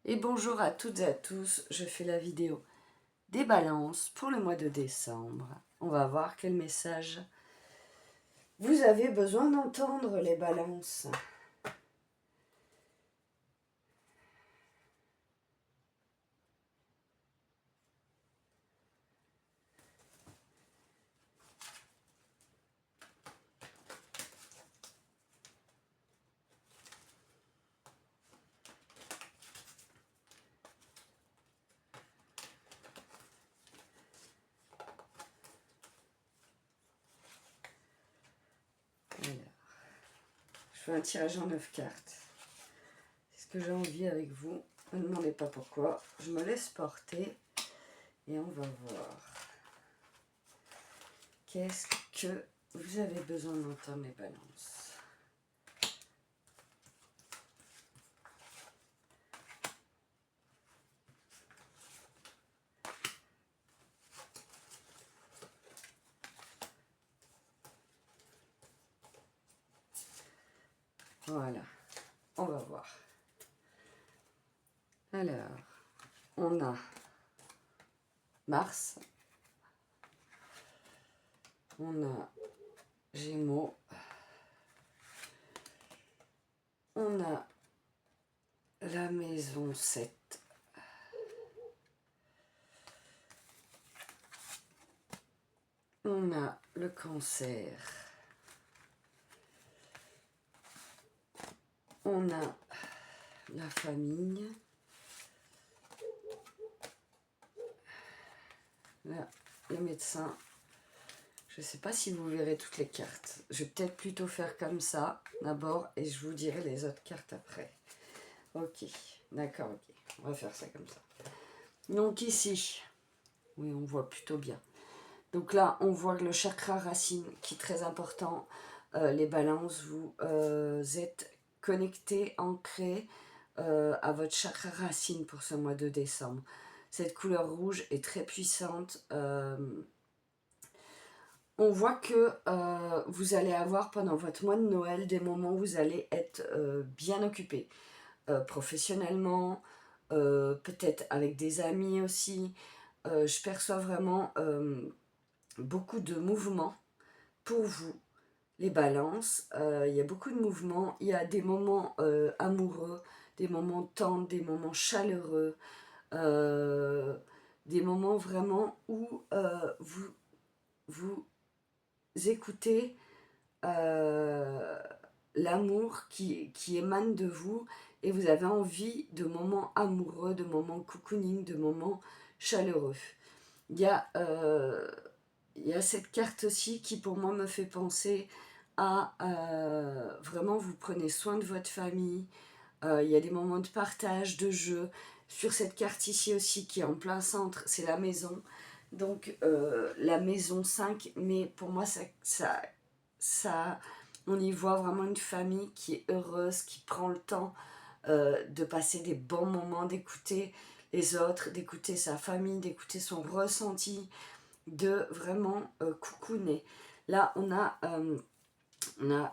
Et bonjour à toutes et à tous, je fais la vidéo des balances pour le mois de décembre. On va voir quel message vous avez besoin d'entendre, les balances. Alors, je fais un tirage en 9 cartes. C'est ce que j'ai envie avec vous. Ne me demandez pas pourquoi. Je me laisse porter et on va voir. Qu'est-ce que vous avez besoin d'entendre, les balances? Voilà, on va voir. Alors, on a Mars, on a Gémeaux, on a la maison 7, on a le Cancer, on a la famille, là, le médecin. Je ne sais pas si vous verrez toutes les cartes. Je vais peut-être plutôt faire comme ça d'abord et je vous dirai les autres cartes après. Ok, d'accord, ok. On va faire ça comme ça. Donc ici, oui, on voit plutôt bien. Donc là, on voit le chakra racine qui est très important. Les balances, vous êtes connectés, ancrés à votre chakra racine pour ce mois de décembre. Cette couleur rouge est très puissante. On voit que vous allez avoir pendant votre mois de Noël des moments où vous allez être bien occupé. Professionnellement, peut-être avec des amis aussi. Je perçois vraiment beaucoup de mouvements pour vous, les balances. Il y a beaucoup de mouvements. Il y a des moments amoureux, des moments tendres, des moments chaleureux, euh, des moments vraiment où vous écoutez l'amour qui émane de vous et vous avez envie de moments amoureux, de moments cocooning, de moments chaleureux. Il y a cette carte aussi qui pour moi me fait penser à vraiment vous prenez soin de votre famille. Il y a des moments de partage, de jeu. Sur cette carte ici aussi qui est en plein centre, c'est la maison. Donc la maison 5, mais pour moi ça, on y voit vraiment une famille qui est heureuse, qui prend le temps de passer des bons moments, d'écouter les autres, d'écouter sa famille, d'écouter son ressenti, de vraiment cocooner. Là, on a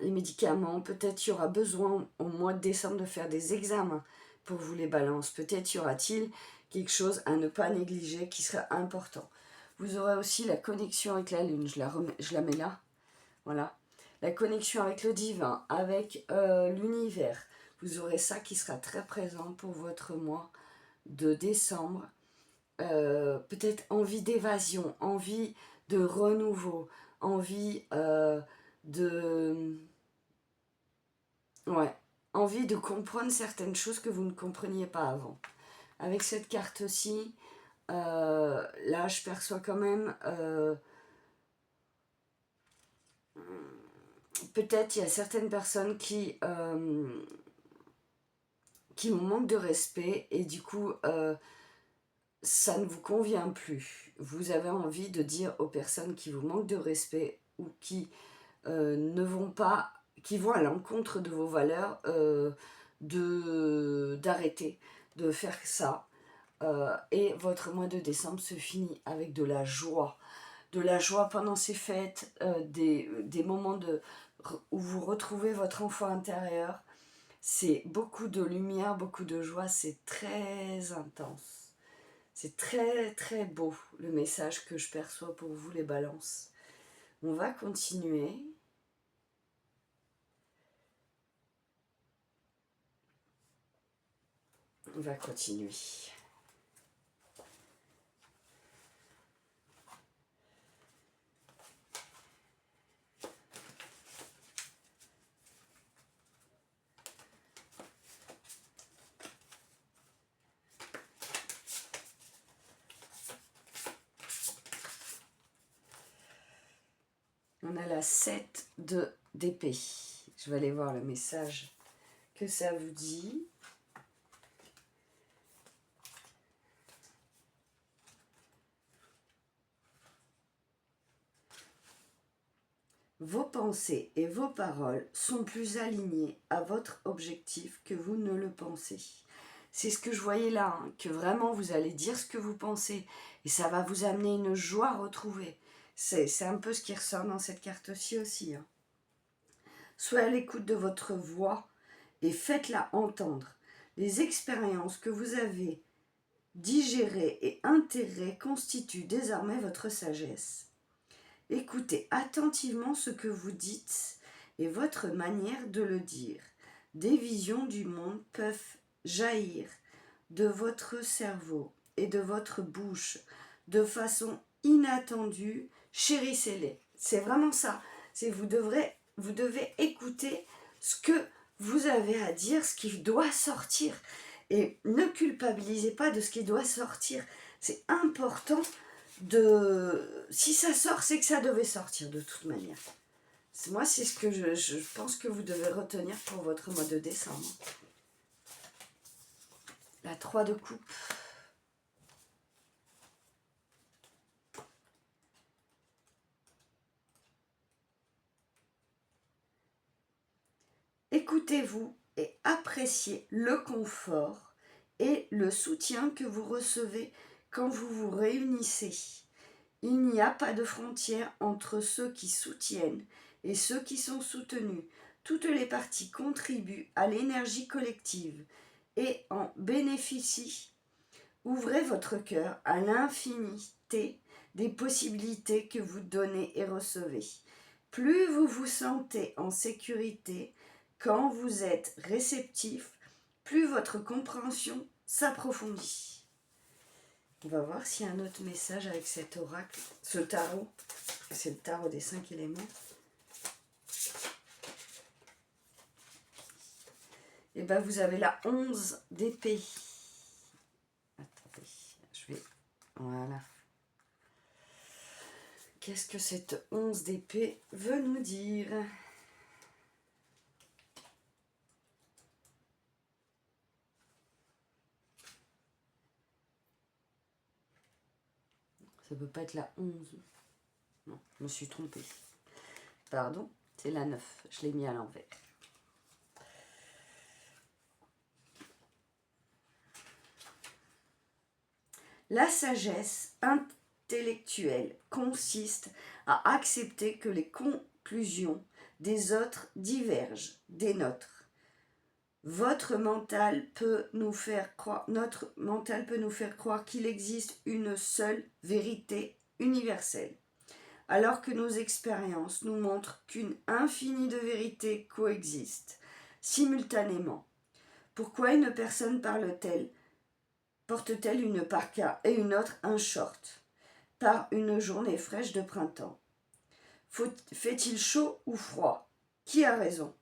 les médicaments. Peut-être y aura besoin au mois de décembre de faire des examens pour vous, les balances. Peut-être y aura-t-il quelque chose à ne pas négliger qui sera important. Vous aurez aussi la connexion avec la lune. Je la mets là. Voilà. La connexion avec le divin, avec l'univers. Vous aurez ça qui sera très présent pour votre mois de décembre. Peut-être envie d'évasion, envie de renouveau, envie de... Ouais, envie de comprendre certaines choses que vous ne compreniez pas avant. Avec cette carte aussi, là je perçois quand même... peut-être il y a certaines personnes qui vous manquent de respect et du coup ça ne vous convient plus. Vous avez envie de dire aux personnes qui vous manquent de respect ou qui ne vont pas, qui vont à l'encontre de vos valeurs, d'arrêter de faire ça. Et votre mois de décembre se finit avec de la joie. De la joie pendant ces fêtes, des moments où vous retrouvez votre enfant intérieur. C'est beaucoup de lumière, beaucoup de joie, c'est très intense. C'est très très beau le message que je perçois pour vous les balances. On va continuer. On va continuer. On a la 7 d'épée. Je vais aller voir le message que ça vous dit. Vos pensées et vos paroles sont plus alignées à votre objectif que vous ne le pensez. C'est ce que je voyais là, hein, que vraiment vous allez dire ce que vous pensez et ça va vous amener une joie retrouvée. C'est un peu ce qui ressort dans cette carte-ci aussi. Hein. Soyez à l'écoute de votre voix et faites-la entendre. Les expériences que vous avez digérées et intégrées constituent désormais votre sagesse. Écoutez attentivement ce que vous dites et votre manière de le dire. Des visions du monde peuvent jaillir de votre cerveau et de votre bouche de façon inattendue. Chérissez-les. C'est vraiment ça. C'est vous devez écouter ce que vous avez à dire, ce qui doit sortir. Et ne culpabilisez pas de ce qui doit sortir. C'est important de... Si ça sort, c'est que ça devait sortir de toute manière. Moi, c'est ce que je pense que vous devez retenir pour votre mois de décembre. La 3 de coupe. Écoutez-vous et appréciez le confort et le soutien que vous recevez quand vous vous réunissez. Il n'y a pas de frontière entre ceux qui soutiennent et ceux qui sont soutenus. Toutes les parties contribuent à l'énergie collective et en bénéficient. Ouvrez votre cœur à l'infinité des possibilités que vous donnez et recevez. Plus vous vous sentez en sécurité quand vous êtes réceptif, plus votre compréhension s'approfondit. On va voir s'il y a un autre message avec cet oracle, ce tarot. C'est le tarot des 5 éléments. Et bien vous avez la 11 d'épée. Attendez, je vais... Voilà. Qu'est-ce que cette 11 d'épée veut nous dire ? Ça ne peut pas être la 11. Non, je me suis trompée. Pardon, c'est la 9. Je l'ai mis à l'envers. La sagesse intellectuelle consiste à accepter que les conclusions des autres divergent des nôtres. Notre mental peut nous faire croire qu'il existe une seule vérité universelle, alors que nos expériences nous montrent qu'une infinie de vérités coexistent simultanément. Pourquoi une personne porte-t-elle une parka et une autre un short par une journée fraîche de printemps? Fait-il chaud ou froid? Qui a raison?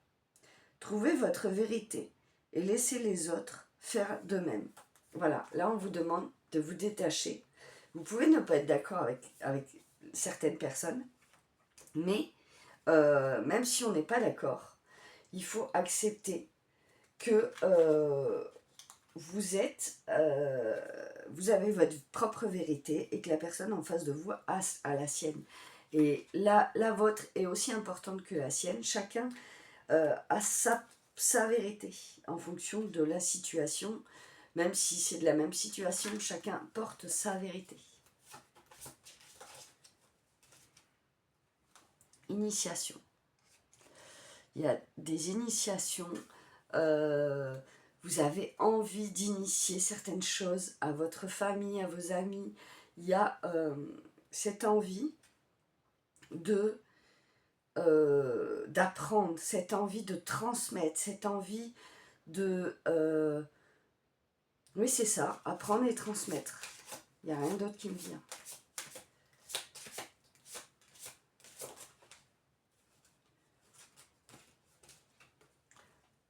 Trouvez votre vérité et laissez les autres faire de même. Voilà, là on vous demande de vous détacher. Vous pouvez ne pas être d'accord avec certaines personnes, mais même si on n'est pas d'accord, il faut accepter que vous avez votre propre vérité et que la personne en face de vous a la sienne. Et la vôtre est aussi importante que la sienne. Chacun a sa vérité en fonction de la situation. Même si c'est de la même situation, chacun porte sa vérité. Initiation. Il y a des initiations euh, vous avez envie d'initier certaines choses à votre famille, à vos amis. Il y a cette envie d'apprendre, cette envie de transmettre, cette envie de... oui, c'est ça, apprendre et transmettre. Il n'y a rien d'autre qui me vient.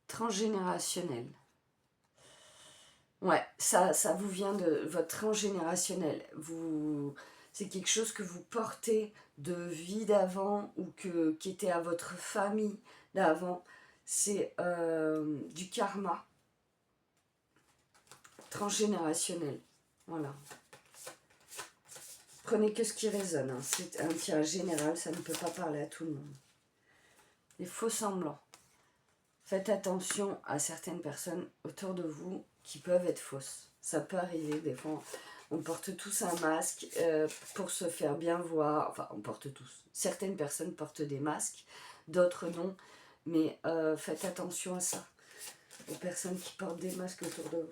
Transgénérationnel. Ouais, ça vous vient de votre transgénérationnel. C'est quelque chose que vous portez de vie d'avant ou qui était à votre famille d'avant. C'est du karma transgénérationnel. Voilà. Prenez que ce qui résonne. Hein. C'est un tirage général, ça ne peut pas parler à tout le monde. Les faux semblants. Faites attention à certaines personnes autour de vous qui peuvent être fausses. Ça peut arriver, des fois on porte tous un masque pour se faire bien voir. Enfin, on porte tous. Certaines personnes portent des masques, d'autres non. Mais faites attention à ça, aux personnes qui portent des masques autour de vous.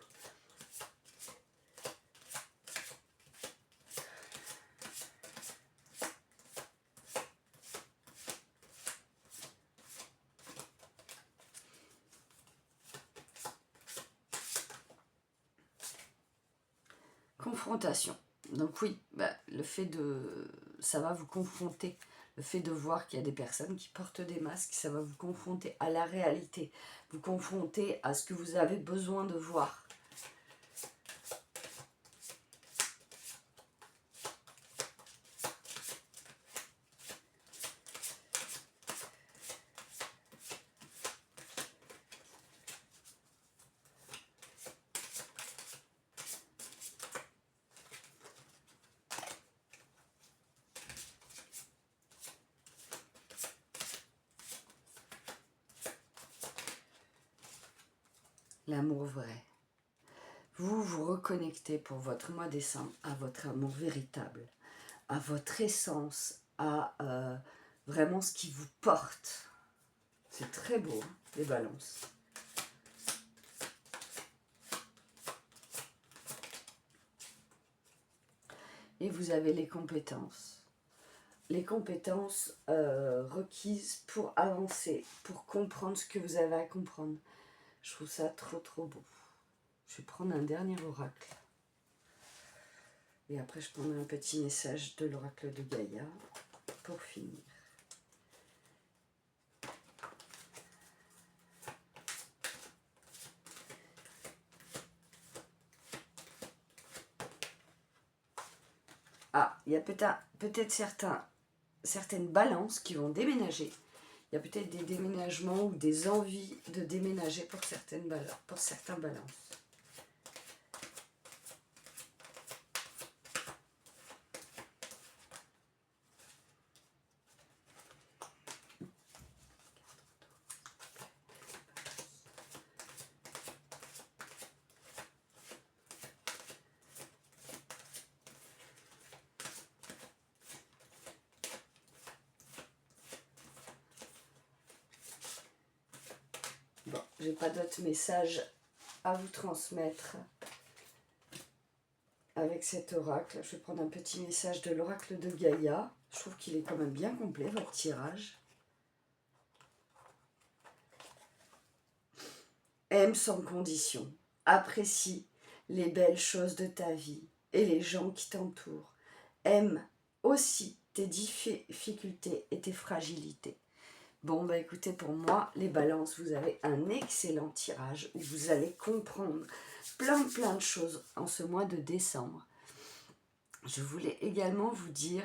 Confrontation. Donc oui, le fait ça va vous confronter. Le fait de voir qu'il y a des personnes qui portent des masques, ça va vous confronter à la réalité. Vous confronter à ce que vous avez besoin de voir. L'amour vrai. Vous vous reconnectez pour votre mois de décembre à votre amour véritable, à votre essence, à vraiment ce qui vous porte. C'est très beau, hein, les balances. Et vous avez les compétences. Les compétences requises pour avancer, pour comprendre ce que vous avez à comprendre. Je trouve ça trop beau. Je vais prendre un dernier oracle. Et après, je prendrai un petit message de l'oracle de Gaïa pour finir. Ah, il y a peut-être certaines balances qui vont déménager. Il y a peut-être des déménagements ou des envies de déménager pour certains balances. Bon, j'ai pas d'autres messages à vous transmettre avec cet oracle. Je vais prendre un petit message de l'oracle de Gaïa. Je trouve qu'il est quand même bien complet, votre tirage. Aime sans condition. Apprécie les belles choses de ta vie et les gens qui t'entourent. Aime aussi tes difficultés et tes fragilités. Bon, écoutez, pour moi, les balances, vous avez un excellent tirage où vous allez comprendre plein de choses en ce mois de décembre. Je voulais également vous dire,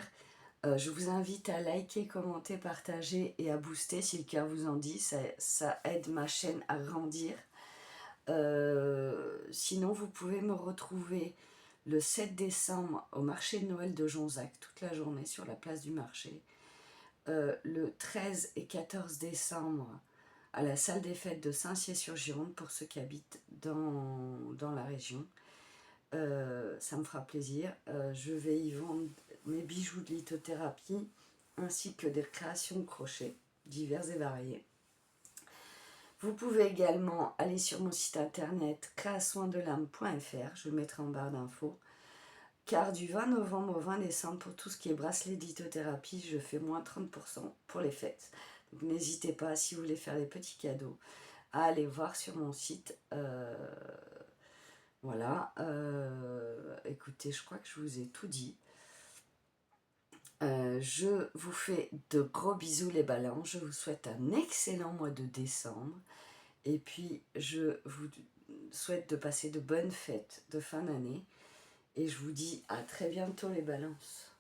je vous invite à liker, commenter, partager et à booster si le cœur vous en dit. Ça aide ma chaîne à grandir. Sinon, vous pouvez me retrouver le 7 décembre au marché de Noël de Jonzac, toute la journée sur la place du marché. Le 13 et 14 décembre à la salle des fêtes de Saint-Cier-sur-Gironde pour ceux qui habitent dans la région. Ça me fera plaisir. Je vais y vendre mes bijoux de lithothérapie ainsi que des créations de crochets diverses et variées. Vous pouvez également aller sur mon site internet créasoindelame.fr, je le mettrai en barre d'infos, car du 20 novembre au 20 décembre, pour tout ce qui est bracelet lithothérapie, je fais moins 30% pour les fêtes. Donc n'hésitez pas, si vous voulez faire des petits cadeaux, à aller voir sur mon site. Voilà, écoutez, je crois que je vous ai tout dit. Je vous fais de gros bisous les balances, je vous souhaite un excellent mois de décembre et puis je vous souhaite de passer de bonnes fêtes de fin d'année et je vous dis à très bientôt les balances.